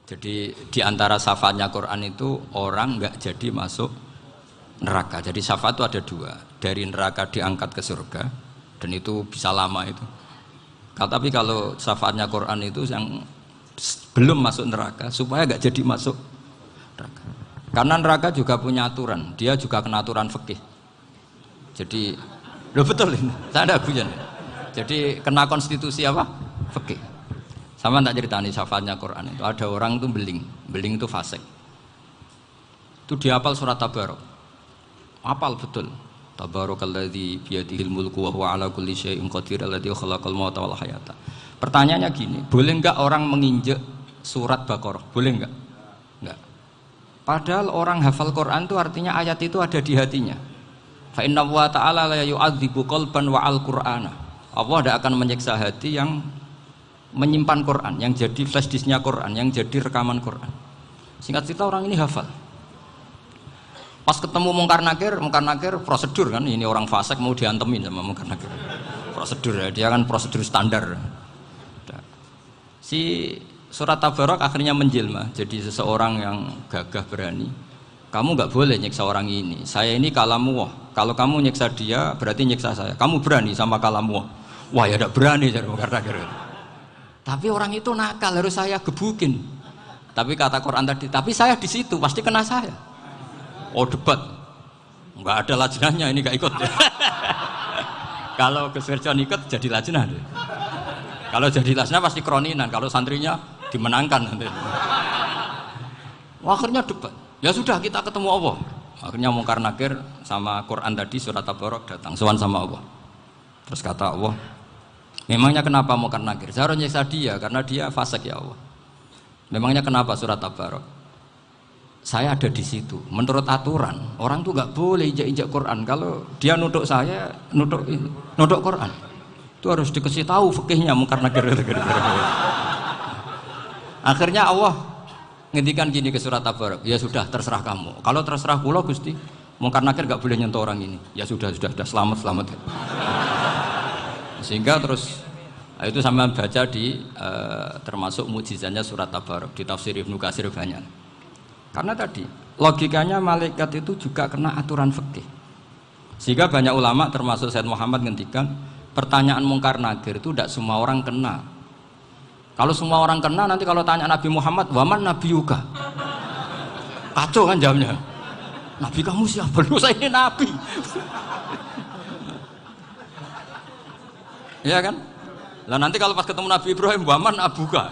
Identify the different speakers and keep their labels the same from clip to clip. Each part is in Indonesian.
Speaker 1: Jadi di antara syafaatnya Quran itu orang nggak jadi masuk neraka. Jadi syafaat itu ada dua, dari neraka diangkat ke surga, dan itu bisa lama itu. Tapi kalau syafaatnya Quran itu yang belum masuk neraka supaya nggak jadi masuk neraka. Karena neraka juga punya aturan, dia juga kena aturan fikih. Jadi, loh betul ini, saya ada guyon. Jadi kena konstitusi apa? Fikih. Sama tak ceritani syafaatnya Quran itu ada orang itu beling itu fasik. Itu dia hafal surat Tabarok. Hafal betul. Tabarakalladzi biyadihil mulku wa huwa ala kulli syai'in qadir alladzi khalaqal mauta wal hayata. Pertanyaannya gini, boleh enggak orang menginjek surat Baqarah? Boleh enggak? Enggak. Padahal orang hafal Quran itu artinya ayat itu ada di hatinya. Fa inna wa ta'ala la yu'adzibu qalban wa al-Qur'ana. Allah tidak akan menyiksa hati yang menyimpan Quran, yang jadi flash disknya Quran, yang jadi rekaman Quran. Singkat cerita orang ini hafal. Pas ketemu Mungkar Nakir prosedur kan, ini orang fasik mau diantemin sama Mungkar Nakir. Prosedur ya, dia kan prosedur standar. Si surat Tabarok akhirnya menjelma jadi seseorang yang gagah berani. Kamu nggak boleh nyiksa orang ini. Saya ini kalamullah. Kalau kamu nyiksa dia berarti nyiksa saya. Kamu berani sama kalamullah. Wah ya tidak berani jadi Mungkar Nakir. Tapi orang itu nakal, harus saya gebukin. Tapi kata Quran tadi, tapi saya di situ pasti kena saya. Oh debat, nggak ada lajnahnya, ini nggak ikut. Kalau Gus Wirjon ikut jadi lajnah. Kalau jadi lajnah pasti kroninan, kalau santrinya dimenangkan nanti. Akhirnya debat. Ya sudah kita ketemu Allah. Akhirnya Mungkar Nakir sama Quran tadi surat Tabarok datang, sowan sama Allah. Terus kata Allah, memangnya kenapa Mungkar Nakir? Saya harus nyiksa dia karena dia fasik ya Allah. Memangnya kenapa surat Tabarok? Saya ada di situ. Menurut aturan orang tuh nggak boleh injak-injak Quran. Kalau dia nutuk saya, nutuk Quran, itu harus dikasih tahu fikihnya Mungkar Nakir. Akhirnya Allah ngendikan gini ke surat Tabarok. Ya sudah terserah kamu. Kalau terserah kula Gusti, Mungkar Nakir nggak boleh nyentuh orang ini. Ya sudah selamat. Sehingga terus itu sama baca di termasuk mukjizatnya surat Tabarok di tafsir Ibnu Katsir banyak. Karena tadi logikanya malaikat itu juga kena aturan fikih. Sehingga banyak ulama termasuk Said Muhammad ngendikan pertanyaan Mungkar Nakir itu tidak semua orang kena. Kalau semua orang kena nanti kalau tanya Nabi Muhammad, waman nabiyuka? Kacau kan jawabnya. Nabi kamu siapa? Lu saya ini nabi. Ya kan? Lah nanti kalau pas ketemu Nabi Ibrahim, waman abuka?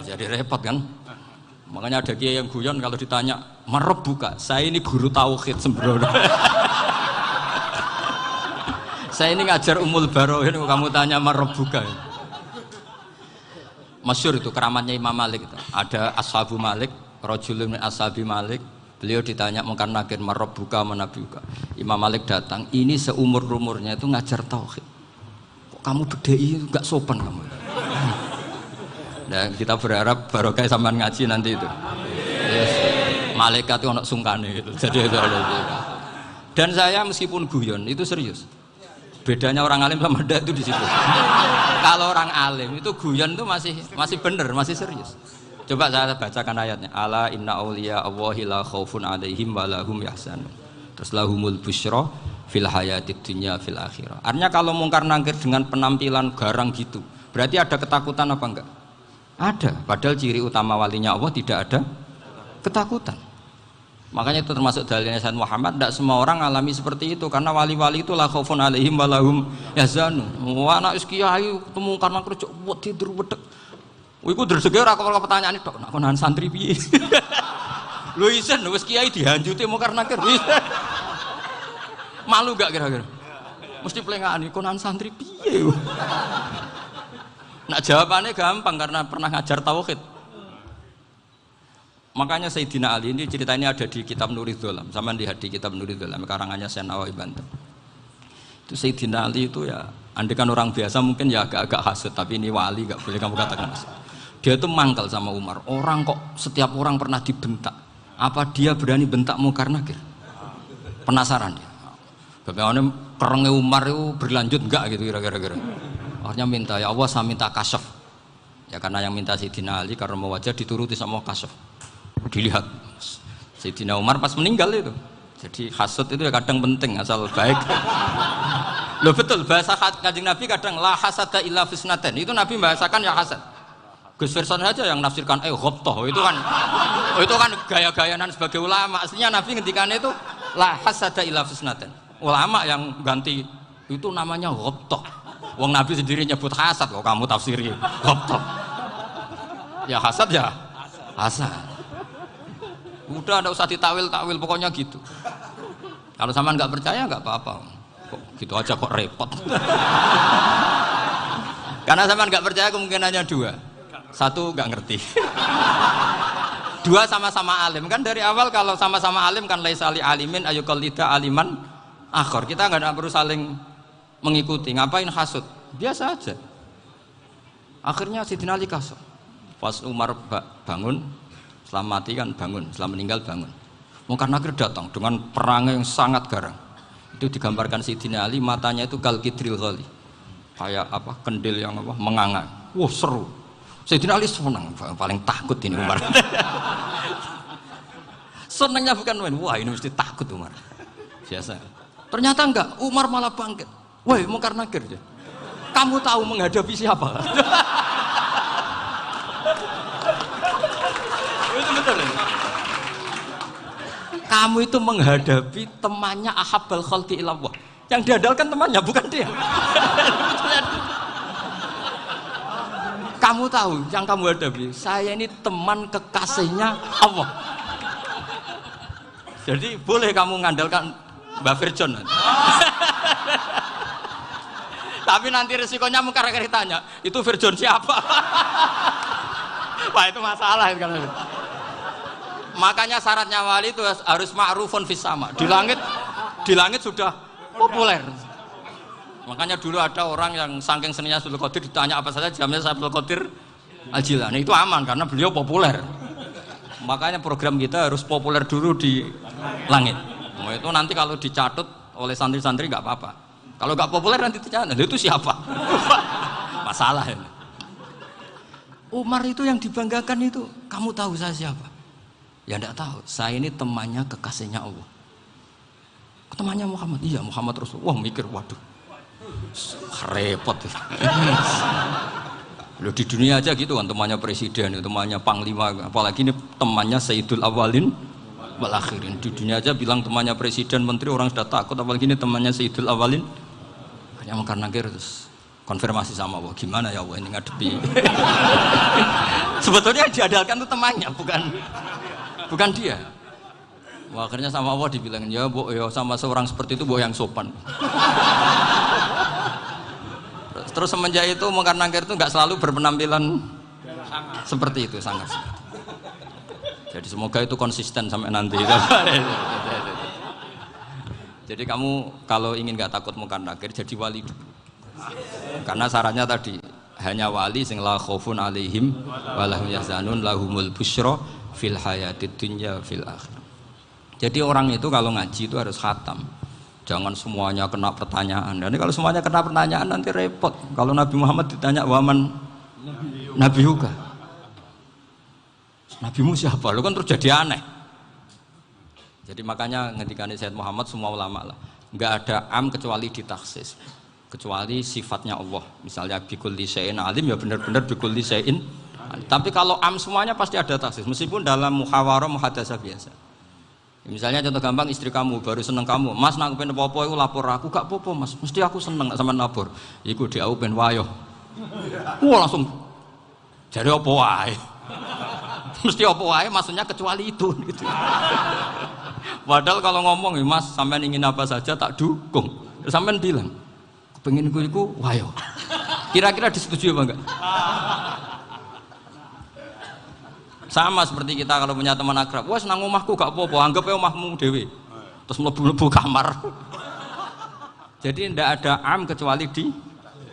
Speaker 1: Jadi repot kan? Makanya ada kiai yang guyon kalau ditanya, marab buka? Saya ini guru tauhid sembrono. Saya ini ngajar Ummul Barohin, kamu tanya marab buka? Masyhur itu keramatnya Imam Malik itu. Ada Ashabu Malik, rajulun min ashabi Malik. Beliau ditanya Mungkar Nakir, marab buka manabi buka? Imam Malik datang, ini seumur-umurnya itu ngajar tauhid. Kamu bedai nggak sopan kamu. Nah, kita berharap barokah sampean ngaji nanti itu. Yes. Malaikat itu anak sungkane itu. Jadi itu. Dan saya meskipun guyon itu serius. Bedanya orang alim sama ndak itu di situ. Kalau orang alim itu guyon itu masih benar, masih serius. Coba saya bacakan ayatnya. Ala inna auliya Allahi la khaufun alaihim wa lahum yahzanun. Terus lahumul busyra fil hayatid dunya fil akhirah. Artinya kalau Mungkar Nakir dengan penampilan garang gitu, berarti ada ketakutan apa enggak? Ada. Padahal ciri utama walinya Allah tidak ada ketakutan. Makanya itu termasuk dalilnya Said Muhammad, tidak semua orang alami seperti itu karena wali-wali itu la khaufun alaihim wa lahum yahzanun. Wah anak kiai ketemu Mungkar Nakir cok tidur wedek. Iku dresege ora kok pertanyaan itu, nak konan santri piye? Lho isen wis kiai dihanjuti Mungkar Nakir. Malu gak kira-kira? Mesti pelengane konan santri piye? Nak jawabannya gampang karena pernah ngajar tauhid. Makanya Sayyidina Ali ini cerita ini ada di kitab Nurul Dholam. Sama lihat di kitab Nurul Dholam karangannya Syekh Nawawi Banten. Itu Sayyidina Ali itu ya, andekan orang biasa mungkin ya agak-agak hasut, tapi ini wali gak boleh kamu katakan hasut. Dia itu mangkal sama Umar. Orang kok setiap orang pernah dibentak. Apa dia berani bentak Mungkar Nakir? Penasaran dia. Bagaimana perangnya Umar itu berlanjut enggak gitu kira-kira. Akhirnya minta, ya Allah saya minta kasyaf. Ya karena yang minta Sayyidina Ali karena mau wajah dituruti sama kasuf. Dilihat Sayyidina Umar pas meninggal itu. Jadi hasud itu ya kadang penting asal baik. Loh betul bahasa Kanjeng Nabi kadang la hasada illa fisnaten. Itu Nabi bahasakan ya hasad. Gus Verson saja yang nafsirkan ghobtoh itu kan gaya-gayanan sebagai ulama. Aslinya Nabi ngendikannya itu la hasada illa fisnaten. Ulama yang ganti itu namanya ghobtoh. Wong Nabi sendiri nyebut hasad kok kamu tafsiri ghobtoh. Ya hasad ya hasad. Udah ada usah ditawil-tawil pokoknya gitu. Kalau sampean nggak percaya nggak apa-apa. Kok gitu aja kok repot. Karena sampean nggak percaya kemungkinannya dua. Satu nggak ngerti. Dua sama-sama alim kan dari awal kalau sama-sama alim kan laisa li alimin ayuqallida aliman akhor. Kita nggak perlu saling mengikuti. Ngapain hasud? Biasa aja. Akhirnya Sayyidina Ali kasut. Pas Umar bangun, setelah mati kan bangun, setelah meninggal bangun. Mungkar Nakir datang dengan perang yang sangat garang. Itu digambarkan Sayyidina Ali matanya itu kal kidril ghali. Kayak apa? Kendil yang apa? Menganga. Wah, seru. Sayyidina Ali senang, paling takut ini Umar. Senangnya bukan main. Wah, ini mesti takut Umar. Biasa. Ternyata enggak, Umar malah bangkit. Woi, Mungkar Nakir. Kamu tahu menghadapi siapa? Itu betul ya? Kamu itu menghadapi temannya ahabbal khalqi ilallah. Yang diandalkan temannya bukan dia. Kamu tahu yang kamu hadapi, saya ini teman kekasihnya Allah. Jadi boleh kamu mengandalkan Mbak Virjon. Tapi nanti resikonya Mungkar Nakir tanya, itu Virjon siapa? Wah itu masalah itu kan. Makanya syaratnya wali itu harus ma'rufun fis sama. Di langit sudah populer. Makanya dulu ada orang yang saking seninya Abdul Qadir ditanya apa saja jamnya Abdul Qadir Al-Jilani. Itu aman karena beliau populer. Makanya program kita harus populer dulu di langit. Nah, itu nanti kalau dicatut oleh santri-santri nggak apa-apa. Kalau nggak populer nanti ditanya, itu siapa? Masalah ini. Umar itu yang dibanggakan itu, kamu tahu saya siapa? Ya enggak tahu, saya ini temannya kekasihnya Allah. Temannya Muhammad, iya Muhammad Rasul. Wah mikir, waduh, repot. Loh di dunia aja gitu kan, temannya presiden, temannya panglima, apalagi ini temannya Sayyidul Awalin wal Akhirin. Di dunia aja bilang temannya presiden, menteri, orang sudah takut, apalagi ini temannya Sayyidul Awalin. Hanya Mungkar Nakir terus konfirmasi sama Allah, gimana ya Allah ini ngadepi. Sebetulnya yang diandalkan itu temannya, bukan dia. Wah, akhirnya sama Allah dibilang, ya Bu, ya sama seorang seperti itu Bu yang sopan. Terus semenjak itu Mungkar Nakir itu nggak selalu berpenampilan seperti itu, sangat. Jadi semoga itu konsisten sampai nanti. Jadi kamu kalau ingin nggak takut Mungkar Nakir, jadi wali dulu. Karena syaratnya tadi hanya wali sing la khaufun alaihim walahum yahzanun lahumul busyra fil hayatid dunya fil akhirah. Jadi orang itu kalau ngaji itu harus khatam. Jangan semuanya kena pertanyaan. Dan kalau semuanya kena pertanyaan nanti repot. Kalau Nabi Muhammad ditanya waman Nabi juga. Nabimu siapa? Lu kan terus jadi aneh. Jadi makanya ketika Sayyid Muhammad semua ulama lah, nggak ada am kecuali ditaksis, kecuali sifatnya Allah. Misalnya bikulli syai'in alim ya benar-benar bikulli syai'in. Tapi kalau am semuanya pasti ada taksis, meskipun dalam muhawarah muhadasah biasa. Misalnya contoh gampang, istri kamu baru seneng kamu, Mas nak pengen apa-apa itu lapor aku, gak apa-apa Mas, mesti aku seneng sama lapor. Iku di aku pengen wayo. Wah langsung jadi apa wae. Mesti apa wae maksudnya kecuali itu gitu. Padahal kalau ngomong ya Mas sampean ingin apa saja tak dukung. Sampean bilang kepengin iku wayo. Kira-kira disetujui apa enggak? Sama seperti kita kalau punya teman akrab, wes nang omahku gak apa-apa, anggap aja omahmu dhewe. Terus mlebu-mlebu kamar. Jadi tidak ada am kecuali di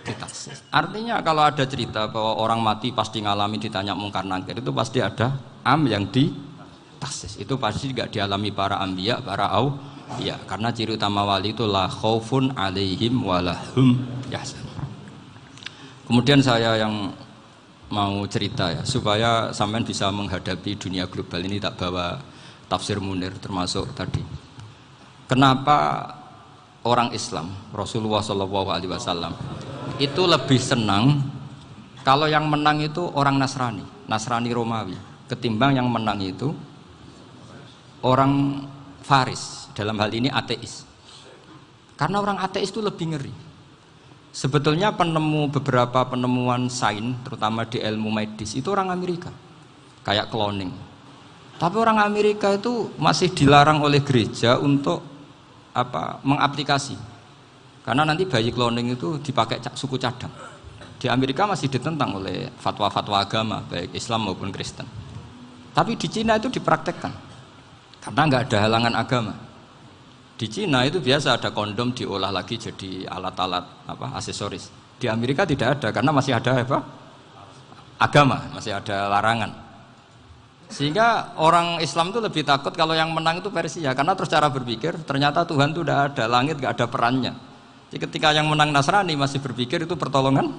Speaker 1: taksis. Artinya kalau ada cerita bahwa orang mati pasti ngalami ditanya Mungkar Nakir, itu pasti ada am yang di taksis. Itu pasti tidak dialami para anbiya, para auliya. Karena ciri utama wali itu la khaufun alaihim walahum yahzanun. Kemudian saya yang mau cerita ya supaya sampean bisa menghadapi dunia global ini, tak bawa tafsir Munir termasuk tadi. Kenapa orang Islam Rasulullah SAW itu lebih senang kalau yang menang itu orang Nasrani Romawi ketimbang yang menang itu orang Faris, dalam hal ini ateis. Karena orang ateis itu lebih ngeri. Sebetulnya beberapa penemuan sains terutama di ilmu medis itu orang Amerika, kayak cloning. Tapi orang Amerika itu masih dilarang oleh gereja untuk mengaplikasi. Karena nanti bayi cloning itu dipakai suku cadang. Di Amerika masih ditentang oleh fatwa-fatwa agama baik Islam maupun Kristen. Tapi di Cina itu dipraktekkan karena nggak ada halangan agama. Di Cina itu biasa ada kondom diolah lagi jadi alat-alat aksesoris. Di Amerika tidak ada karena masih ada agama, masih ada larangan. Sehingga orang Islam itu lebih takut kalau yang menang itu Persia, karena terus cara berpikir ternyata Tuhan itu tidak ada, langit nggak ada perannya. Jadi ketika yang menang Nasrani masih berpikir itu pertolongan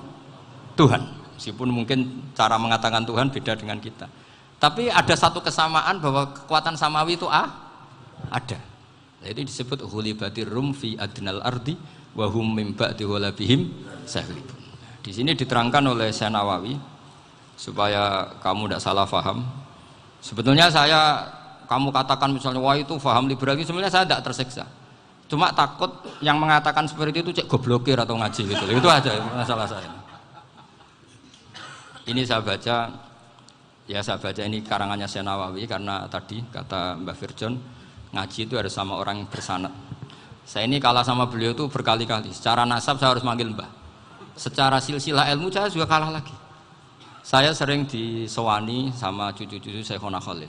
Speaker 1: Tuhan, meskipun mungkin cara mengatakan Tuhan beda dengan kita. Tapi ada satu kesamaan bahwa kekuatan samawi itu ada. Jadi disebut hulibatir rum fi adnal ardi wa hum mim ba'di ghalabihim sahlibun. Di sini diterangkan oleh Syekh Nawawi supaya kamu tidak salah paham. Sebetulnya kamu katakan misalnya wah itu paham liberal, sebenarnya saya tidak tersiksa. Cuma takut yang mengatakan seperti itu cek goblokir atau ngaji gitu. Itu aja masalah saya. Ini saya baca ini karangannya Syekh Nawawi karena tadi kata Mbak Firjon ngaji itu harus sama orang yang bersanad. Saya ini kalah sama beliau itu berkali-kali. Secara nasab saya harus manggil Mbah. Secara silsilah ilmu saya juga kalah lagi. Saya sering disewani sama cucu-cucu Syekhona Khalil.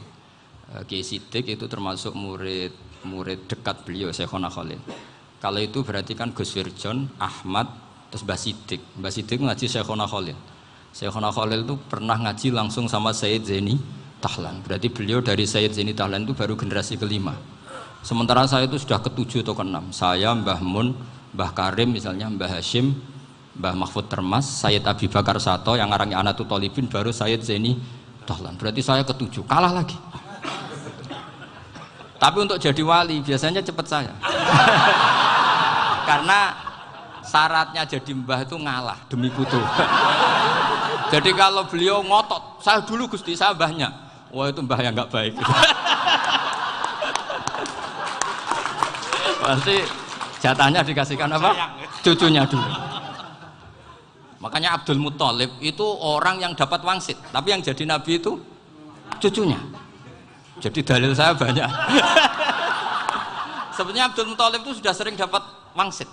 Speaker 1: Kiai Siddiq itu termasuk murid dekat beliau Syekhona Khalil. Kalau itu berarti kan Gus Firjon, Ahmad, terus Mbah Siddiq. Mbah Siddiq ngaji Syekhona Khalil. Syekhona Khalil itu pernah ngaji langsung sama Sayyid Zaini Tahlan. Berarti beliau dari Sayyid Zaini Tahlan itu baru generasi kelima. Sementara saya itu sudah ke-7 atau ke-6. Saya, Mbah Mun, Mbah Karim misalnya, Mbah Hashim, Mbah Mahfud Termas, Sayyid Abi Bakar Sato yang ngarangnya Anatul Thalibin, baru Sayyid Zaini Tahlan. Berarti saya ke-7, kalah lagi. Tapi untuk jadi wali biasanya cepat saya. Karena syaratnya jadi mbah itu ngalah demi putu. Jadi kalau beliau ngotot, saya dulu Gusti, saya mbahnya. Wah itu mbah yang nggak baik. Pasti jatahnya dikasihkan apa? Cucunya dulu. Makanya Abdul Muthalib itu orang yang dapat wangsit, tapi yang jadi nabi itu cucunya. Jadi dalil saya banyak. Sebenarnya Abdul Muthalib itu sudah sering dapat wangsit.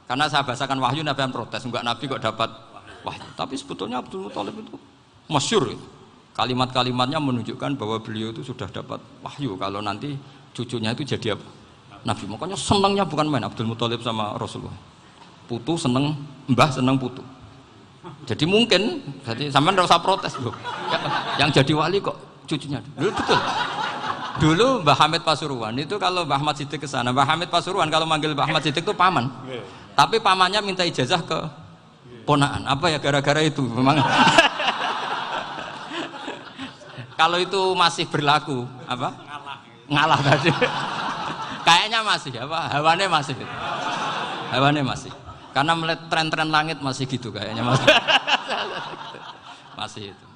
Speaker 1: Karena saya bahasakan wahyu, Nabi yang protes, enggak nabi kok dapat wahyu. Tapi sebetulnya Abdul Muthalib itu masyhur. Kalimat-kalimatnya menunjukkan bahwa beliau itu sudah dapat wahyu kalau nanti cucunya itu jadi apa? Nabi. Makanya senangnya bukan main Abdul Muthalib sama Rasulullah. Putu seneng, mbah seneng putu. Jadi mungkin, jadi sampean enggak usah protes loh. Yang jadi wali kok cucunya. Dulu betul. Dulu Mbah Hamid Pasuruan itu kalau Mbah Ahmad Siddiq ke sana, Mbah Hamid Pasuruan kalau manggil Mbah Ahmad Siddiq itu paman. Tapi pamannya minta ijazah ke ponaan. Apa ya gara-gara itu memang. Kalau itu masih berlaku, apa? Ngalah tadi. Kayaknya masih, apa? Hawane masih. Hawane masih. Karena melihat tren-tren langit masih gitu kayaknya masih. Masih itu.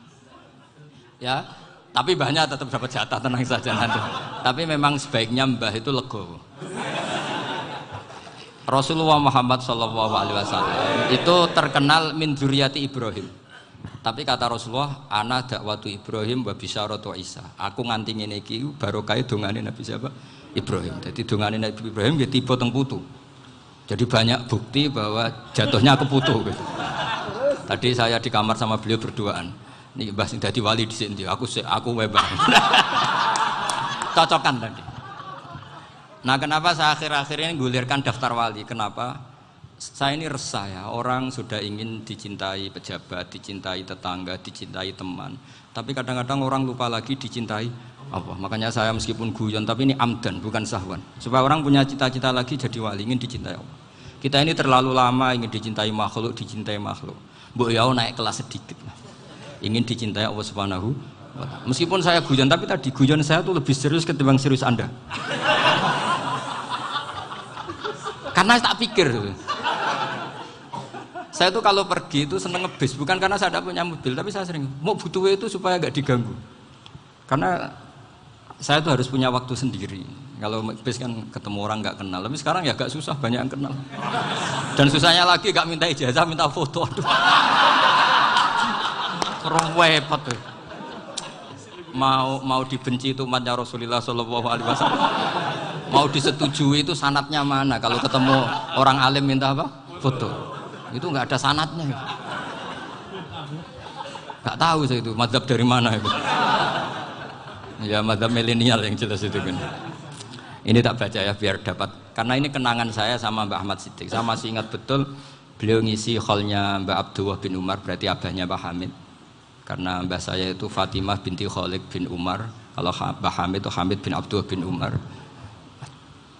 Speaker 1: Ya, tapi mbahnya tetap dapat jatah, tenang saja nanti. Tapi memang sebaiknya mbah itu legowo. Rasulullah Muhammad SAW itu terkenal min dzurriyyati Ibrahim. Tapi kata Rasulullah, ana dakwatu Ibrahim wa bisyaratu Isa. Aku nganti ngene iki barokah dongane Nabi siapa? Ibrahim. Jadi dongane Nabi Ibrahim ya tiba teng putu. Jadi banyak bukti bahwa jatuhnya ke putu gitu. Tadi saya di kamar sama beliau berduaan. Nih Mbah sing dadi wali di sini, aku webang. Cocokan tadi. Nah, kenapa saya akhir-akhir ini gulirkan daftar wali? Kenapa? Saya ini resah ya, orang sudah ingin dicintai pejabat, dicintai tetangga, dicintai teman. Tapi kadang-kadang orang lupa lagi dicintai apa. Makanya saya meskipun guyon, tapi ini amdan, bukan sahwan. Supaya orang punya cita-cita lagi jadi wali, ingin dicintai Allah. Kita ini terlalu lama ingin dicintai makhluk, dicintai makhluk. Mbok ya naik kelas sedikit. ingin dicintai Allah Subhanahu wa Ta'ala. Meskipun saya guyon, tapi tadi guyon saya tuh lebih serius ketimbang serius Anda. Karena tak pikir. Saya tuh kalau pergi itu seneng ngebis, bukan karena saya tidak punya mobil, tapi saya sering mau butuh itu supaya nggak diganggu. Karena saya tuh harus punya waktu sendiri. Kalau bis kan ketemu orang nggak kenal, tapi sekarang ya agak susah, banyak yang kenal. Dan susahnya lagi nggak minta ijazah, minta foto. Aduh, repot tuh. Mau dibenci itu umatnya Rasulullah Shallallahu Alaihi Wasallam. Mau disetujui itu sanatnya mana? Kalau ketemu orang alim minta apa? Foto. Itu nggak ada sanatnya. Nggak tahu saya itu mazhab dari mana itu. Ya mazhab milenial yang jelas itu kan. Ini tak baca ya biar dapat, karena ini kenangan saya sama Mbak Ahmad Siddiq. Saya masih ingat betul beliau ngisi hallnya Mbak Abdullah bin Umar, berarti abahnya Mbak Hamid. Karena mbah saya itu Fatimah binti Khalid bin Umar, kalau Mbak Hamid itu Hamid bin Abdullah bin Umar.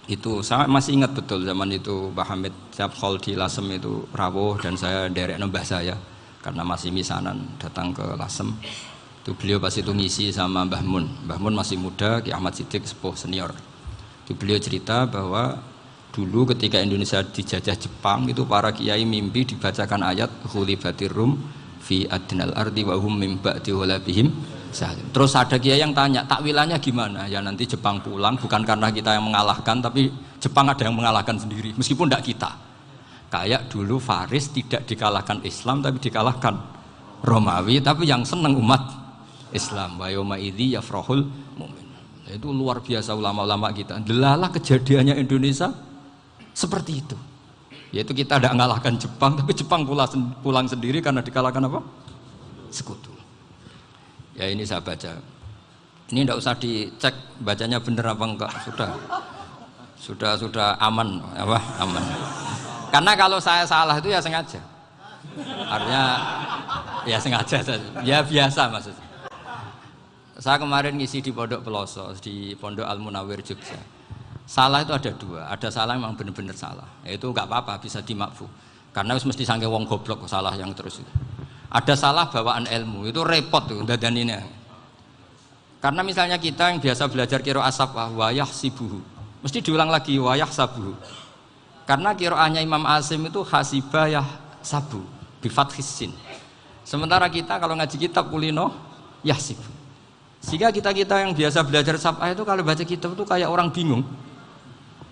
Speaker 1: Itu saya masih ingat betul zaman itu Mbak Hamid setiap hall di Lasem itu rawuh dan saya derek mbah saya karena masih misanan datang ke Lasem. Itu beliau pas itu ngisi sama Mbah Mun. Mbah Mun masih muda, Ki Ahmad Siddiq sepuh senior. Itu beliau cerita bahwa dulu ketika Indonesia dijajah Jepang itu para kiai mimpi dibacakan ayat Ghulibatir Rum fi adnal ardi wa hum min ba'di ghalabihim salim. Terus ada kiai yang tanya, takwilannya gimana? Ya nanti Jepang pulang bukan karena kita yang mengalahkan, tapi Jepang ada yang mengalahkan sendiri meskipun tidak kita. Kayak dulu Faris tidak dikalahkan Islam tapi dikalahkan Romawi, tapi yang senang umat Islam. Wa yauma idzi yafrahul mu'min. Itu luar biasa ulama-ulama kita. Delalah kejadiannya Indonesia seperti itu. Yaitu kita tidak mengalahkan Jepang, tapi Jepang pulang sendiri karena dikalahkan apa? Sekutu. Ya ini saya baca. Ini tidak usah dicek bacanya benar apa enggak. Sudah aman apa? Aman. Karena kalau saya salah itu ya sengaja. Artinya ya sengaja saja. Ya biasa maksudnya. Saya kemarin ngisi di Pondok Peloso, di Pondok Al Munawir Jogja. Salah itu ada dua, ada salah memang benar-benar salah. Itu nggak apa-apa, bisa dimakfu. Karena mesti sangke wong goblok salah yang terus itu. Ada salah bawaan ilmu, itu repot tuh dadan ini. Karena misalnya kita yang biasa belajar qiraah asabah wayah sibuhu, mesti diulang lagi wayah sabuhu. Karena qiraahnya Imam Asim itu hasibah yah sabu, bifathis sin. Sementara kita kalau ngaji kitab kulino yahsibu. Sehingga kita yang biasa belajar sabah itu kalau baca kitab itu kayak orang bingung.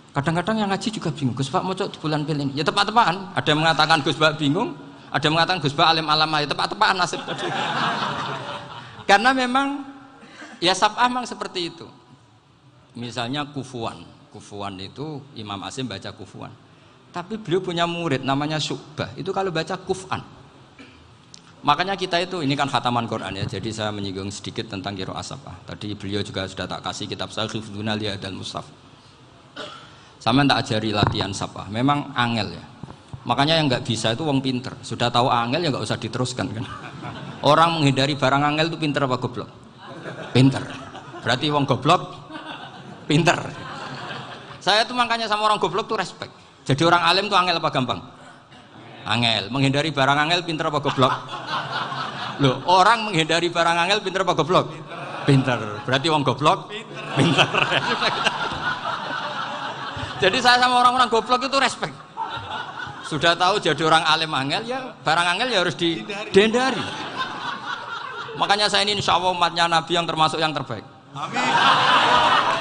Speaker 1: Kadang-kadang yang ngaji juga bingung. Gus Pak mau di bulan pilih ini. Ya tepat-tepaan. Ada yang mengatakan Gus Pak bingung, ada yang mengatakan Gus Pak alim alama. Ya tepat-tepaan nasib tadi. Karena memang ya sabah memang seperti itu. Misalnya kufuan. Kufuan itu Imam Asim baca kufuan. Tapi beliau punya murid namanya Syu'bah. Itu kalau baca kuf'an. Makanya kita itu, ini kan khataman Quran ya, jadi saya menyinggung sedikit tentang qiraah sabah. Tadi beliau juga sudah tak kasih kitab saya Hifdzuna Liyadal Mushaf. Sama tak ajari latihan sabah, memang angel ya. Makanya yang nggak bisa itu wong pinter. Sudah tahu angel ya nggak usah diteruskan kan. Orang menghindari barang angel itu pinter apa goblok? Pinter. Berarti wong goblok pinter. Saya tuh makanya sama orang goblok tuh respect. Jadi orang alim tuh angel apa gampang? Angel. Menghindari barang angel pinter apa goblok? Loh, orang menghindari barang angel pinter apa goblok? Pinter. Berarti wong goblok pinter. Jadi saya sama orang-orang goblok itu respect. Sudah tahu jadi orang alim angel ya barang angel ya harus dihindari. Makanya saya ini insya Allah umatnya Nabi yang termasuk yang terbaik. Amin.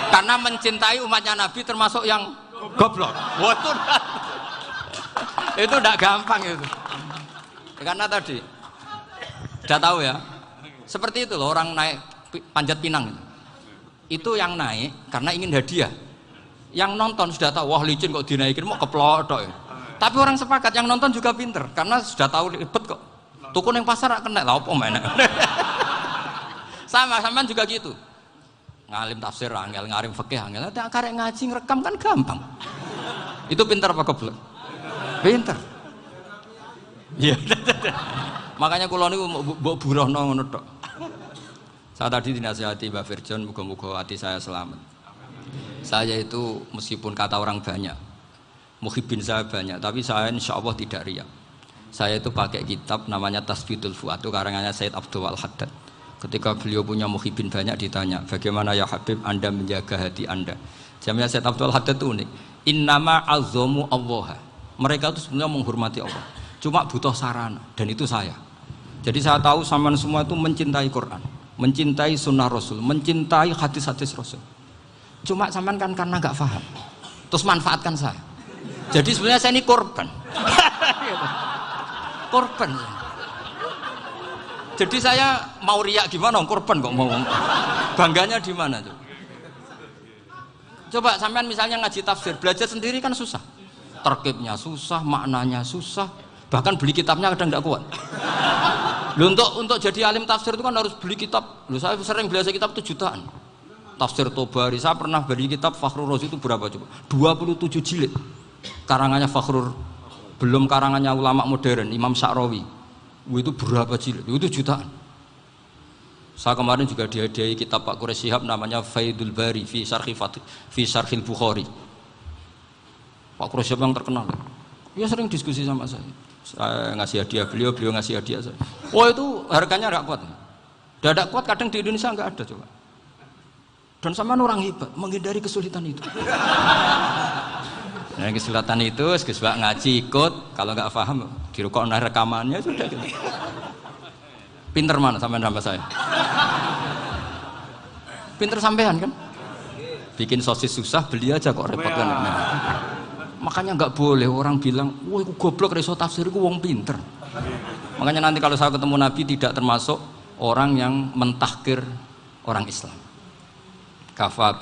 Speaker 1: Karena mencintai umatnya Nabi termasuk yang goblok. Waduh. Itu tidak gampang itu. Karena tadi sudah tahu ya. Seperti itu loh orang naik panjat pinang itu yang naik karena ingin hadiah. Yang nonton sudah tahu wah licin kok dinaikin mau keplodok ya. Tapi orang sepakat yang nonton juga pinter karena sudah tahu ribet kok. Tukun yang pasar kena lah apa mana. Sama juga gitu. Ngalim tafsir angel, ngarim fikih angel. Tapi karek ngaji ngerekam kan gampang. Itu pinter apa goblok? Pinter. Iya. Makanya kula niku mbok burohno ngono tok. Saya tadi dinasihati Mbak Firjon, muga-muga hati saya selamat. Saya itu meskipun kata orang banyak, muhibin saya banyak, tapi saya insya Allah tidak riya. Saya itu pakai kitab namanya Tasbitul Fuad, itu karangannya Said Abdul Al-Haddad. Ketika beliau punya muhibin banyak ditanya, bagaimana ya Habib Anda menjaga hati Anda? Jamnya Said Abdul Al-Haddad itu unik. Innama azzamu Allah. Mereka itu sebenarnya menghormati Allah. Cuma butuh sarana, dan itu saya. Jadi saya tahu sampean semua itu mencintai Quran, mencintai sunnah Rasul, mencintai hadis-hadis Rasul. Cuma sampean kan karena nggak paham, terus manfaatkan saya. Jadi sebenarnya saya ini korban. Korban. Jadi saya mau riak gimana? Korban kok mau. Bangganya di mana tuh? Coba sampean misalnya ngaji tafsir, belajar sendiri kan susah. Terkibnya susah, maknanya susah, bahkan beli kitabnya kadang nggak kuat. Loh, untuk jadi alim tafsir itu kan harus beli kitab. Loh, saya sering belajar kitab itu jutaan. Tafsir Tobari, saya pernah beli kitab Fakhrur Razi itu berapa coba? 27 jilid. Karangannya Fakhrur, belum karangannya ulama modern, Imam Sya'rawi. Itu berapa jilid? Itu jutaan. Saya kemarin juga dihadiahi kitab Pak Quraish Shihab namanya Faidul Bari fi Syarhil Bukhari. Pak Quraish Shihab yang terkenal. Dia sering diskusi sama saya. Saya ngasih hadiah beliau ngasih hadiah saya. Oh itu harganya nggak kuat. Tidak kuat kadang di Indonesia nggak ada coba. Dan sama orang hebat menghindari kesulitan itu. Nah, kesulitan itu sebab ngaji ikut, kalau nggak paham dirukon rekamannya sudah gitu. Pinter mana sampean sama saya? Pinter sampean kan? Bikin sosis susah, beli aja kok repot kan. Nah, makanya nggak boleh orang bilang, wah aku goblok reso tafsir aku wong pinter. Makanya nanti kalau saya ketemu Nabi tidak termasuk orang yang mentahkir orang Islam. Kafa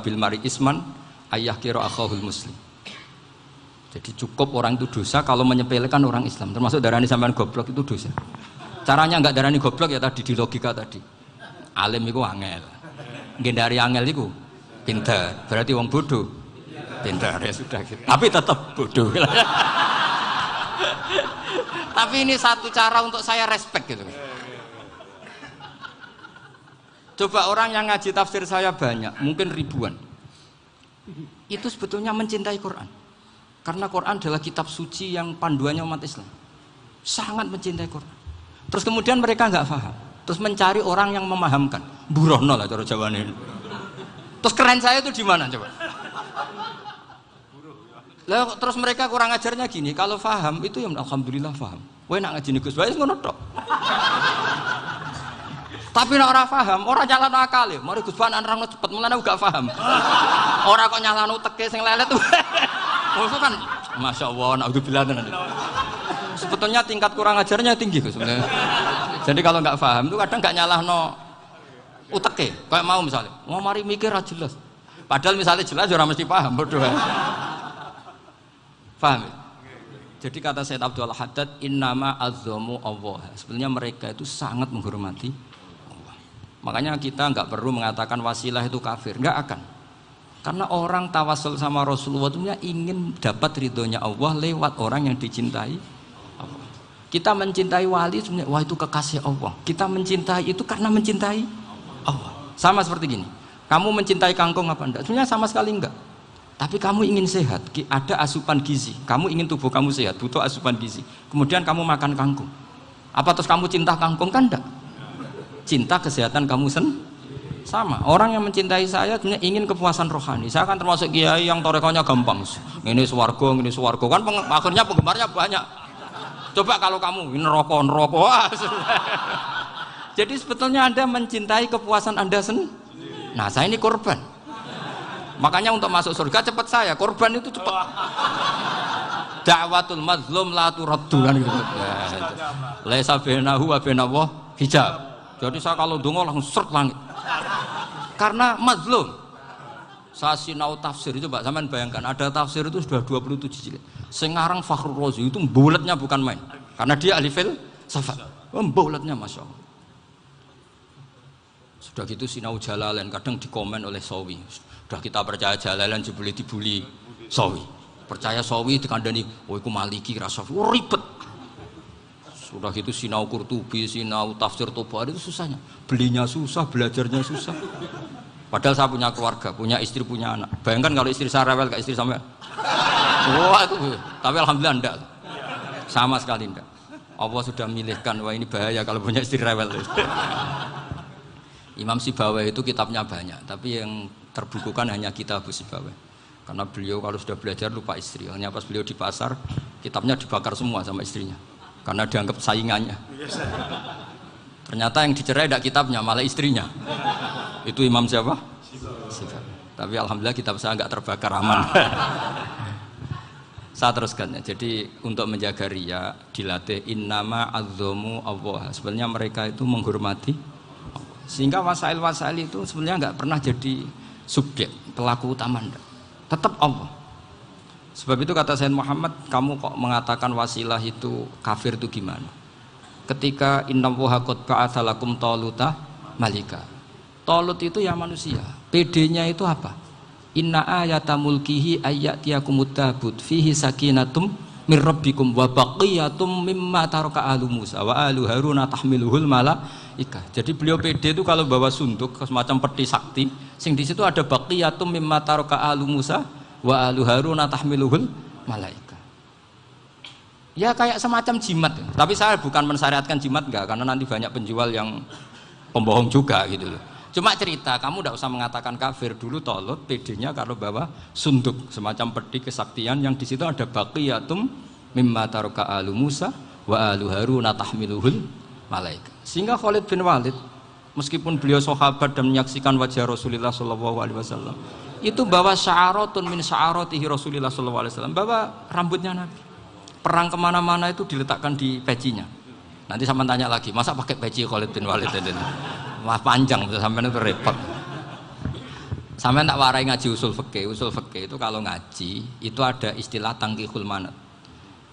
Speaker 1: bil mari isman ayah kira akhahul muslim. Jadi cukup orang itu dosa kalau menyepelekan orang Islam, termasuk darani sampean goblok itu dosa. Caranya enggak darani goblok ya tadi di logika tadi. Alim itu angel. Ngendari angel itu pintar. Berarti wong bodoh pintar ya sudah gitu. Tapi tetap bodoh. Tapi ini satu cara untuk saya respect gitu. Coba orang yang ngaji tafsir saya banyak, mungkin ribuan. Itu sebetulnya mencintai Quran. Karena Quran adalah kitab suci yang panduannya umat Islam. Sangat mencintai Quran. Terus kemudian mereka nggak paham. Terus mencari orang yang memahamkan. Burono lah cara Jawane. Terus keren saya itu di mana coba? Lah terus mereka kurang ajarnya gini, kalau paham itu ya alhamdulillah paham. Kowe nak ngaji Gus Bae ngono tok. Tapi nek ora paham, ora nyalano akal ya. Mari Gus Bae nerangno cepet, mulane aku gak paham. Ora kok nyalano teke sing lelet. Maksud kan masyaallah naudzubillah tenan. Sebetulnya tingkat kurang ajarnya tinggi Gus sebenarnya. Jadi kalau nggak paham itu kadang nggak nyalahno uteke. Kayak mau misalnya, mau mari mikir aja jelas. Padahal misalnya jelas orang mesti paham bodoh. Paham? Jadi kata Said Abdul Haddad, innama azzamu Allah. Sebenarnya mereka itu sangat menghormati Allah. Makanya kita nggak perlu mengatakan wasilah itu kafir, nggak akan. Karena orang tawasul sama Rasulullah itu ingin dapat ridhonya Allah lewat orang yang dicintai Allah. Kita mencintai wali sebenarnya, wah itu kekasih Allah. Kita mencintai itu karena mencintai Allah. Sama seperti gini, kamu mencintai kangkung apa enggak? Sebenarnya sama sekali enggak. Tapi kamu ingin sehat, ada asupan gizi. Kamu ingin tubuh kamu sehat, butuh asupan gizi. Kemudian kamu makan kangkung. Apa terus kamu cinta kangkung? Kan enggak. Cinta kesehatan kamu sama. Orang yang mencintai saya sebenarnya ingin kepuasan rohani. Saya kan termasuk kiai yang torekonya gampang. Ini swarga, kan akhirnya penggemarnya banyak. Coba kalau kamu neraka. Jadi sebetulnya Anda mencintai kepuasan Anda sendiri. Nah, saya ini korban. Makanya untuk masuk surga cepat saya, korban itu cepat. Da'watul mazlum la turaddu kan gitu. Laisa bainahu wa bainallah hijab. Jadi saya kalau donga langsung seret langit. Karena mazlum. Saya sinau tafsir itu, Pak, sampean bayangkan ada tafsir itu sudah 27 jilid. Sekarang Fakhrur Razi itu bulatnya bukan main. Karena dia ahli filsafat. Bulatnya Masya Allah. Sudah gitu sinau Jalalain kadang dikomen oleh Sawi. Sudah kita percaya Jalalain jebule dibuli Sawi. Percaya Sawi dikandani, oh iku Maliki Rasafi, oh ribet. Sudah gitu sinau Qurtubi, sinau tafsir Tobari itu susahnya. Belinya susah, belajarnya susah. Padahal saya punya keluarga, punya istri, punya anak. Bayangkan kalau istri saya rewel kayak istri sampai. Wah itu, tapi alhamdulillah enggak. Sama sekali enggak. Allah sudah milihkan, wah ini bahaya kalau punya istri rewel. Imam Sibawai itu kitabnya banyak, tapi yang terbukukan hanya kitab Sibawai. Karena beliau kalau sudah belajar lupa istri. Hanya pas beliau di pasar, kitabnya dibakar semua sama istrinya. Karena dianggap saingannya. Ternyata yang dicerai tidak kitabnya, malah istrinya. Itu Imam siapa? Sibawai. Tapi alhamdulillah kitab saya nggak terbakar, aman. Saya teruskan ya. Jadi untuk menjaga riya dilatih innama azzamu Allah. Sebenarnya mereka itu menghormati Allah. Sehingga wasail-wasail itu sebenarnya nggak pernah jadi subjek pelaku utama, enggak. Tetap Allah. Sebab itu kata Sayyid Muhammad, kamu kok mengatakan wasilah itu kafir itu gimana? Ketika innallaha qad ba'atsa lakum taluta malika. Talut itu ya manusia. PD-nya itu apa? Inna ayata mulkihi ayyatiyakumut tabut fihi sakinatum mir rabbikum wa baqiyatum mimma taraka alu Musa wa alu Haruna tahmiluhul malaika. Jadi beliau PD itu kalau bawa sunduk semacam peti sakti, sing di situ ada baqiyatum mimma taraka alu Musa wa alu Haruna tahmiluhul malaika. Ya kayak semacam jimat. Tapi saya bukan mensyariatkan jimat enggak, karena nanti banyak penjual yang pembohong juga gitu loh. Cuma cerita, kamu tidak usah mengatakan kafir. Dulu Talut PD-nya kalau bawa sunduk semacam peti kesaktian yang di situ ada baqiyatum mimma taraka alu Musa wa alu Haruna tahmiluhul malaika. Sehingga Khalid bin Walid meskipun beliau sahabat dan menyaksikan wajah Rasulullah SAW, itu bawa sya'aratun min sya'aratihi Rasulullah SAW, bawa rambutnya Nabi. Perang kemana-mana itu diletakkan di pecinya. Nanti sama tanya lagi, masa pakai peci Khalid bin Walid ini? Wah panjang, sampai itu repot. Sampai tak warai ngaji usul fikih. Usul fikih itu kalau ngaji itu ada istilah tangkihul manat.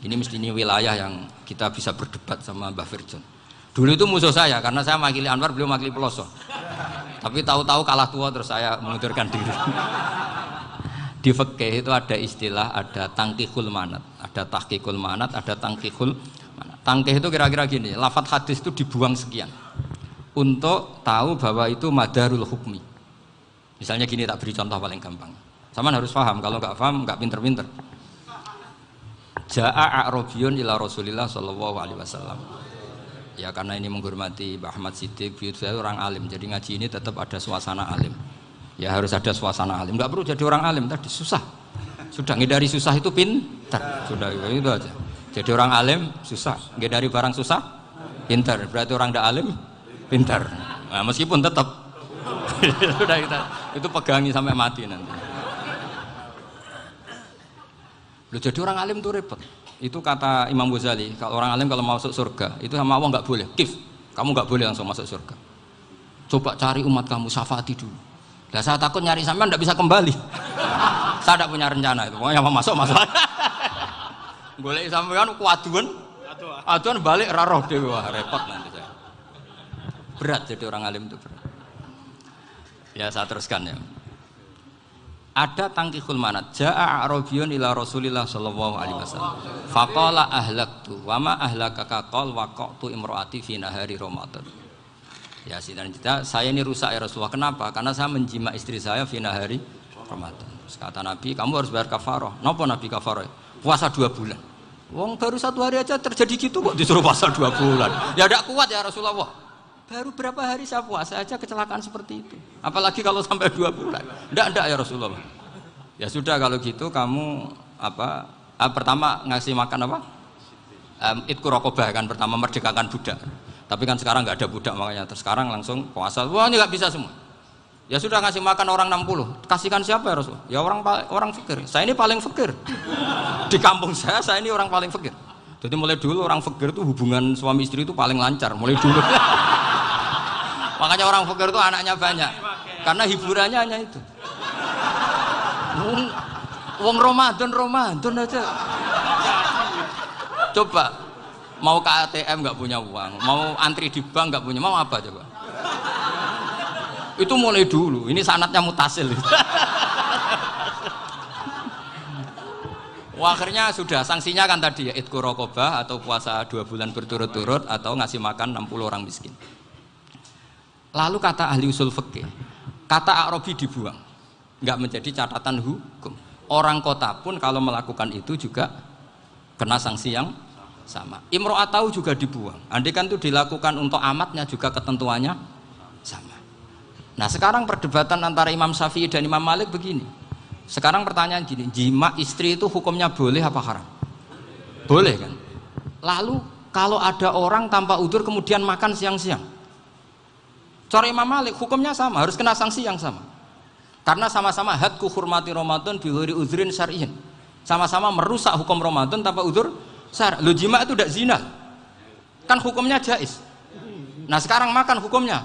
Speaker 1: Ini mesti ini wilayah yang kita bisa berdebat sama Mbah Firjon. Dulu itu musuh saya karena saya makili Anwar, beliau makili Peloso. Tapi tahu-tahu kalah tua terus saya mengundurkan diri. Di fikih itu ada istilah, ada tangkihul manat, ada tahqiqul manat, ada tangkihul manat. Tangkih itu kira-kira gini, lafadz hadis itu dibuang sekian untuk tahu bahwa itu madarul hukmi. Misalnya gini, tak beri contoh paling gampang. Sama harus paham, kalau nggak paham nggak pinter-pinter. Ja'a a'rabiyun ila Rasulillah sallallahu alaihi wasallam. Ya karena ini menghormati Mbah Ahmad Siddiq, saya orang alim, jadi ngaji ini tetap ada suasana alim. Ya harus ada suasana alim. Nggak perlu jadi orang alim tadi susah. Sudah ngindari susah itu pintar. Sudah itu aja. Jadi orang alim susah, ngindari barang susah pintar. Berarti orang tidak alim pintar. Nah, meskipun tetap sudah kita itu pegangi sampai mati nanti. Loh, jadi orang alim itu repot. Itu kata Imam Ghazali, kalau orang alim kalau mau masuk surga itu sama Allah nggak boleh. Kif, kamu nggak boleh langsung masuk surga. Coba cari umat kamu, syafaati dulu. Nah, saya takut nyari sampean nggak bisa kembali. Saya tidak punya rencana itu. Pokoknya mau masuk. Boleh sampean kuaduan, aduan balik raroh dewi, wah repot nanti saya. Berat jadi orang alim itu berat. Ya saya teruskan ya. Ada tangkihul manat. Ja'a a'rabiyun ila Rasulillah sallallahu alaihi wasallam. Faqala ahlaktu wa ma ahlakaka qal waqa'tu imraati fi nahari Ramadan. Ya dan kita saya ini rusak ya Rasulullah. Kenapa? Karena saya menjima istri saya fi nahari Ramadan. Terus kata Nabi, kamu harus bayar kafarah. Napa Nabi kafarah? Puasa 2 bulan. Wong baru 1 hari aja terjadi gitu kok disuruh puasa 2 bulan. Ya tidak kuat ya Rasulullah. Baru berapa hari saya puasa aja kecelakaan seperti itu. Apalagi kalau sampai 2 bulan. Enggak ya Rasulullah. Ya sudah kalau gitu kamu pertama ngasih makan apa? Itku rokobah kan pertama merdekakan budak. Tapi kan sekarang nggak ada budak makanya terus sekarang langsung puasa. Wah ini nggak bisa semua. Ya sudah ngasih makan orang 60. Kasihkan siapa ya Rasulullah? Ya orang fakir. Saya ini paling fakir. Di kampung saya ini orang paling fakir. Jadi mulai dulu orang fakir itu hubungan suami istri itu paling lancar mulai dulu. Makanya orang fakir itu anaknya banyak karena hiburannya hanya itu. Wong Ramadan aja. Coba mau ke ATM nggak punya uang, mau antri di bank nggak punya, mau apa coba? Itu mulai dulu. Ini sanatnya mutasil. Wah, akhirnya sudah sanksinya kan tadi ya itqu raqabah atau puasa 2 bulan berturut-turut atau ngasih makan 60 orang miskin. Lalu kata ahli usul fikih, kata a'rabi dibuang, nggak menjadi catatan hukum. Orang kota pun kalau melakukan itu juga kena sanksi yang sama. Imro'atahu juga dibuang. Andai kan itu dilakukan untuk amatnya juga ketentuannya sama. Nah sekarang perdebatan antara Imam Syafi'i dan Imam Malik begini. Sekarang pertanyaan gini, jima istri itu hukumnya boleh apa haram? Boleh kan? Lalu kalau ada orang tanpa udzur kemudian makan siang-siang, cara Imam Malik hukumnya sama, harus kena sanksi yang sama. Karena sama-sama hadku hurmati Ramadan bi ghairi udzrin syar'iyyin. Sama-sama merusak hukum Ramadan tanpa udzur syar'. Lo jima itu tidak zina. Kan hukumnya jaiz. Nah, sekarang makan hukumnya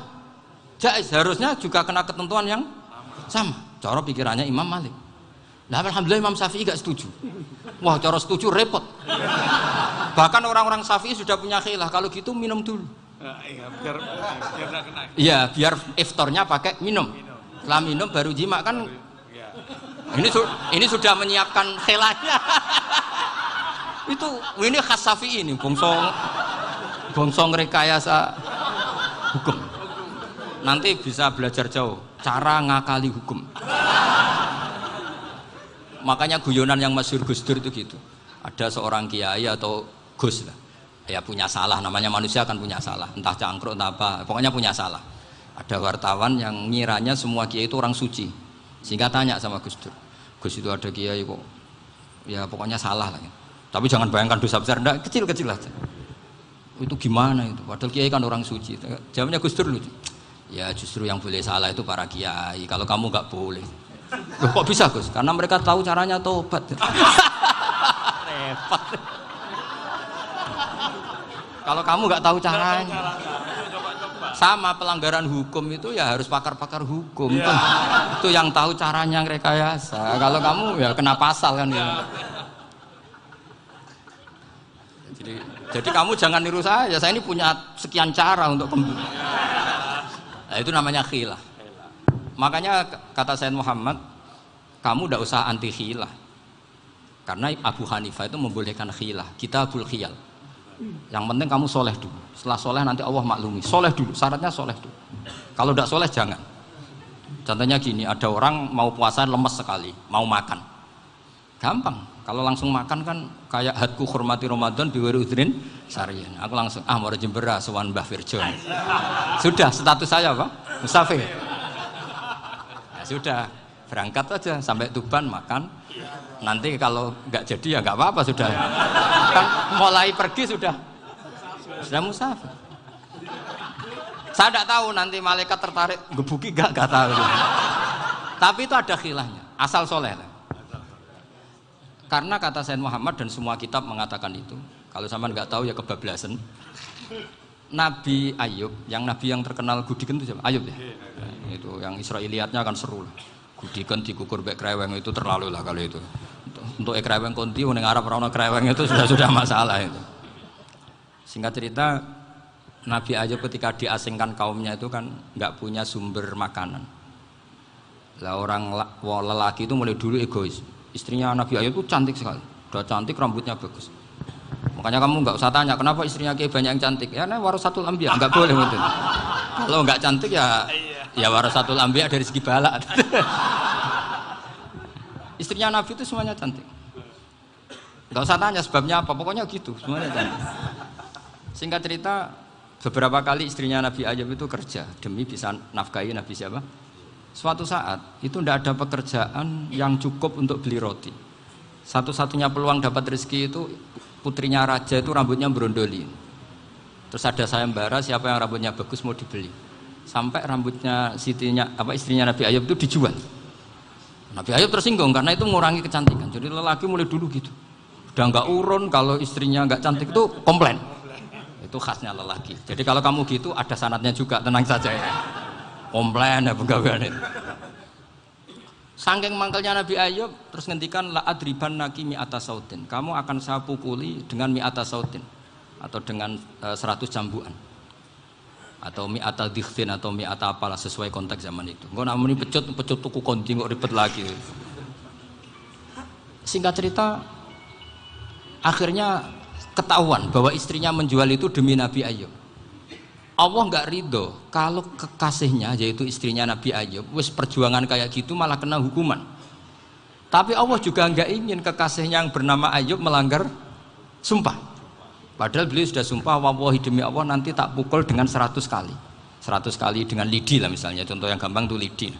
Speaker 1: jaiz, harusnya juga kena ketentuan yang sama. Cara pikirannya Imam Malik. Nah, alhamdulillah Imam Syafi'i gak setuju. Wah, cara setuju repot. Bahkan orang-orang Syafi'i sudah punya khilaf, kalau gitu minum dulu. Iya, biar iftarnya pakai minum. Setelah minum baru jima kan. Ini sudah menyiapkan khilafnya. Ini khas Syafi'i ini, bongsong rekayasa hukum. Nanti bisa belajar jauh cara ngakali hukum. Makanya guyonan yang masyhur Gus Dur itu gitu. Ada seorang kiai atau Gus lah, ya punya salah, namanya manusia kan punya salah, entah cangkruk entah apa, pokoknya punya salah. Ada wartawan yang ngiranya semua kiai itu orang suci, sehingga tanya sama Gus Dur, Gus itu ada kiai kok, ya pokoknya salah lah. Tapi jangan bayangkan dosa besar, enggak, kecil-kecil aja. Itu gimana itu? Padahal kiai kan orang suci. Jawabnya Gus Dur lucu. Ya justru yang boleh salah itu para kiai. Kalau kamu nggak boleh. Loh, kok bisa Gus? Karena mereka tahu caranya tobat. Repot. Kalau kamu nggak tahu caranya, sama pelanggaran hukum itu ya harus pakar-pakar hukum. Itu yang tahu caranya rekayasa. Kalau kamu ya kena pasal kan ya. Jadi kamu jangan niru saya. Saya ini punya sekian cara untuk nah, itu namanya khilaf. Makanya kata Sayyid Muhammad, kamu tidak usah anti khilaf. Karena Abu Hanifah itu membolehkan khilaf. Kitabul khiyal. Yang penting kamu soleh dulu. Setelah soleh nanti Allah maklumi. Soleh dulu, syaratnya soleh dulu. Kalau tidak soleh jangan. Contohnya gini, ada orang mau puasa lemes sekali, mau makan. Gampang. Kalau langsung makan kan kayak hadku hormati Ramadan biwiri udrin syar'iyyin. Aku langsung mau jembera sowan Mbah Firjon. Sudah status saya apa? Musafir. Ya sudah, berangkat aja sampai Tuban makan. Nanti kalau nggak jadi ya nggak apa-apa sudah. Kan mulai pergi sudah musafir. Saya tidak tahu nanti malaikat tertarik gebuki nggak tahu. Tapi itu ada khilafnya. Asal soleh lah. Karena kata Sayyid Muhammad dan semua kitab mengatakan itu. Kalau sama nggak tahu ya kebablasan. Nabi Ayub, nabi yang terkenal Gudiken itu siapa? Ayub ya. Nah, itu yang Israiliyatnya kan seru lah. Gudiken dikukur bek kreweng itu terlalu lah kalau itu. Untuk kreweng konti ning Arab ora ono kreweng itu sudah masalah itu. Singkat cerita, Nabi Ayub ketika diasingkan kaumnya itu kan nggak punya sumber makanan. Lah orang lelaki itu mulai dulu egois. Istrinya Nabi Ayub itu cantik sekali, udah cantik, rambutnya bagus. Makanya kamu nggak usah tanya kenapa istrinya kayak banyak yang cantik. Ya, warasatul anbiya, nggak boleh gitu. Kalau nggak cantik ya warasatul anbiya dari segi balak. Istrinya Nabi itu semuanya cantik. Nggak usah tanya sebabnya apa, pokoknya gitu, semuanya cantik. Singkat cerita, beberapa kali istrinya Nabi Ayub itu kerja demi bisa nafkahi Nabi siapa? Suatu saat itu tidak ada pekerjaan yang cukup untuk beli roti. Satu-satunya peluang dapat rezeki itu putrinya raja itu rambutnya berondoli. Terus ada sayembara siapa yang rambutnya bagus mau dibeli. Sampai rambutnya istrinya Nabi Ayub itu dijual. Nabi Ayub tersinggung karena itu mengurangi kecantikan. Jadi lelaki mulai dulu gitu. Udah nggak urun kalau istrinya nggak cantik itu komplain. Itu khasnya lelaki. Jadi kalau kamu gitu ada sanadnya juga, tenang saja ya. Komplain ya pegawaian itu. Saking mangkelnya Nabi Ayub terus ngendikan la adriban naki mi'ata sautin. Kamu akan saya pukuli dengan mi'ata sautin atau dengan 100 cambukan. Atau mi'ata dikhtin atau mi'ata apalah sesuai konteks zaman itu. Engko namanya pecut tuku konti kok ribet lagi. Singkat cerita akhirnya ketahuan bahwa istrinya menjual itu demi Nabi Ayub. Allah nggak ridho kalau kekasihnya yaitu istrinya Nabi Ayub wis perjuangan kayak gitu malah kena hukuman. Tapi Allah juga nggak ingin kekasihnya yang bernama Ayub melanggar sumpah. Padahal beliau sudah sumpah, wallahi demi Allah nanti tak pukul dengan 100 kali. 100 kali dengan lidi lah misalnya, contoh yang gampang itu lidi.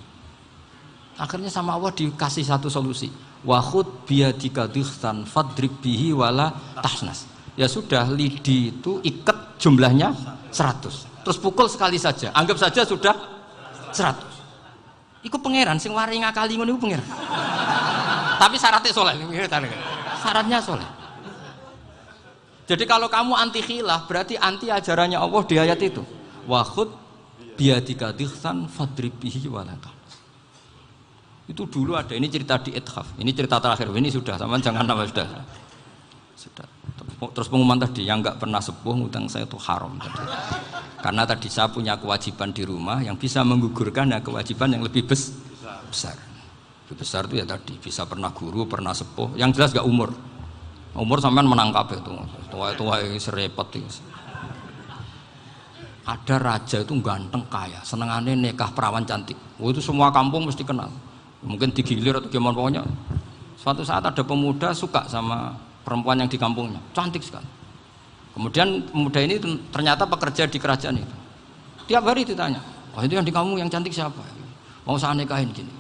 Speaker 1: Akhirnya sama Allah dikasih satu solusi. Wa khud biyadika dighsan fadrib bihi wala tahnas. Ya sudah, lidi itu ikat jumlahnya 100. Terus pukul sekali saja. Anggap saja sudah 100. Iku pangeran sing wari ngakali ngono iku pangeran. Tapi syaratnya soleh. Syaratnya soleh. Jadi kalau kamu anti khilaf berarti anti ajarannya Allah di ayat itu. Wa khud biyadika dighsan fadrib bihi wala tahnas. Itu dulu ada, ini cerita di Ithaf, ini cerita terakhir, ini sudah, sama jangan nama sudah. Terus pengumuman tadi, yang nggak pernah sepuh ngutang saya itu haram tadi. Karena tadi saya punya kewajiban di rumah yang bisa menggugurkan ya kewajiban yang lebih besar. Lebih besar itu ya tadi, bisa pernah guru, pernah sepuh, yang jelas nggak umur. Umur sampean menangkap itu, tua-tua yang serepot itu. Ada raja itu ganteng kaya, senengannya nikah perawan cantik. Itu semua kampung mesti kenal. Mungkin digilir atau gimana pokoknya. Suatu saat ada pemuda suka sama perempuan yang di kampungnya, cantik sekali. Kemudian pemuda ini ternyata pekerja di kerajaan itu. Tiap hari ditanya, "Oh, itu yang di kampung yang cantik siapa? Mau saya nikahin gini."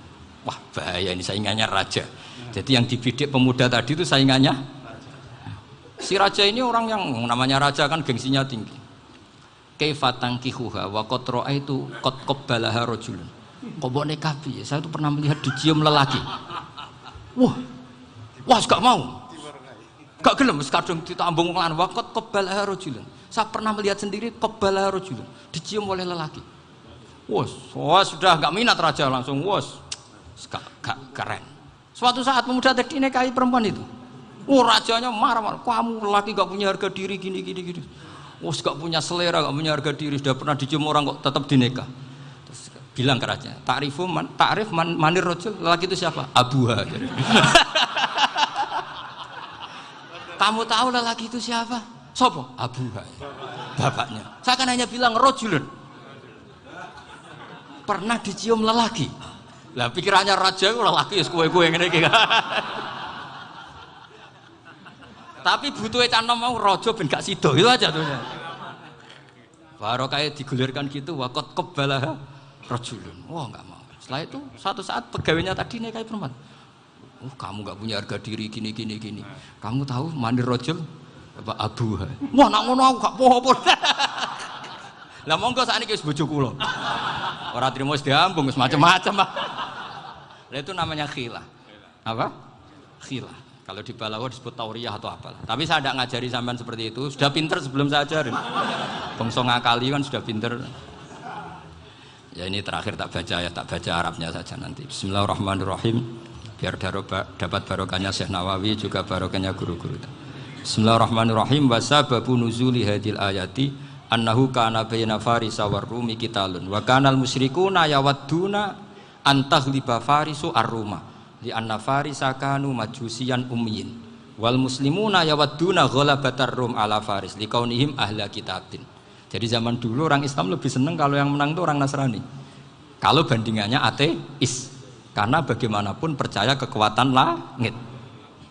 Speaker 1: Wah, bahaya ini, saingannya raja. Jadi yang dibidik pemuda tadi itu saingannya. Si raja ini orang yang namanya raja kan gengsinya tinggi. Kaifa tankihuha wa qad ra'aitu qad qabbalaha rajulun. Kok boleh kapi? Saya tuh pernah melihat dicium lelaki. Wah, gak mau. Gak gelem, kadang ditambung lan waqat qabbalaha rajulun. Saya pernah melihat sendiri qabbalaha rajulun, dicium oleh lelaki. Wah, sudah gak minat raja langsung. Gak keren. Suatu saat pemuda tadi nikahi perempuan itu. Rajanya marah-marah. Kamu lelaki gak punya harga diri gini. Gak punya selera, gak punya harga diri. Sudah pernah dicium orang kok tetap dinikah. Bilang ke raja, ta'rif manir rajul, lelaki itu siapa? Abuha. Kamu tahu lelaki itu siapa? Sopo? Abuha. Bapaknya. Saya kan hanya bilang rajulun. Pernah dicium lelaki. Lah pikirannya raja itu lelaki ya kue-kue ngene iki. Tapi butuhe canom mau raja ben gak sida itu aja tuh. Baru kayak digulirkan gitu waqat qabbalah rajulun. Nggak mau. Setelah itu satu saat pegawainya tadi nikahi perempuan. Kamu nggak punya harga diri gini. Kamu tahu mandir rajul apa abuha. Nak ngono aku gak apa-apa. Lah monggo sakniki wis bojo kula. Ora trimo wis diambung wis macam-macam. Lah itu namanya khilah. Apa? Khilah. Kalau di Balawa disebut tauriyah atau apalah. Tapi saya tidak ngajari sampean seperti itu. Sudah pinter sebelum saya ajarin. Bangsa ngakali kan sudah pinter. Ya ini terakhir tak baca Arabnya saja nanti. Bismillahirrahmanirrahim. Biar dapat barokahnya Syekh Nawawi juga barokahnya guru-guru. Bismillahirrahmanirrahim. Wa sababu nuzuli hadil ayati annahu kana baina farisa war rumi qitalun wa kanal musyrikuna yawadduna antaghliba farisu ar-ruma li anna farisa kanu majusiyan ummiyin wal muslimuna yawadduna ghalabatar rum ala faris liqaunihim ahla kitabin. Jadi zaman dulu orang Islam lebih senang kalau yang menang itu orang Nasrani. Kalau bandingannya ateis, karena bagaimanapun percaya kekuatan langit.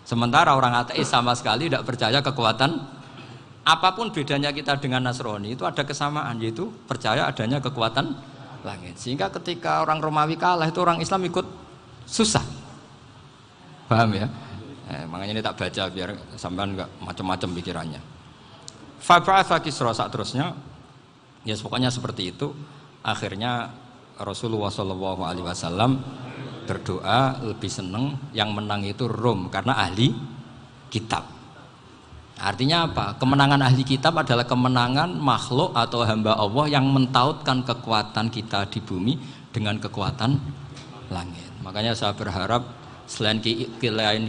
Speaker 1: Sementara orang ateis sama sekali tidak percaya kekuatan. Apapun bedanya kita dengan Nasrani itu ada kesamaan, yaitu percaya adanya kekuatan langit. Sehingga ketika orang Romawi kalah itu orang Islam ikut susah. Paham ya? Makanya ini tak baca biar sampean nggak macam-macam pikirannya. Fab'atha Kisra saat terusnya, ya pokoknya seperti itu. Akhirnya Rasulullah SAW berdoa lebih senang yang menang itu Rom karena ahli kitab. Artinya apa? Kemenangan ahli kitab adalah kemenangan makhluk atau hamba Allah yang mentautkan kekuatan kita di bumi dengan kekuatan langit. Makanya saya berharap selain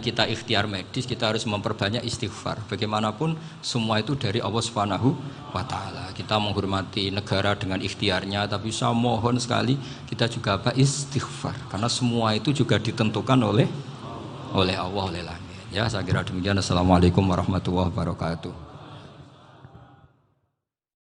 Speaker 1: kita ikhtiar medis, kita harus memperbanyak istighfar. Bagaimanapun semua itu dari Allah Subhanahu wa Ta'ala. Kita menghormati negara dengan ikhtiarnya, tapi saya mohon sekali kita juga istighfar, karena semua itu juga ditentukan oleh Allah, oleh langit. Ya, saya kira demikian. Assalamualaikum warahmatullahi wabarakatuh.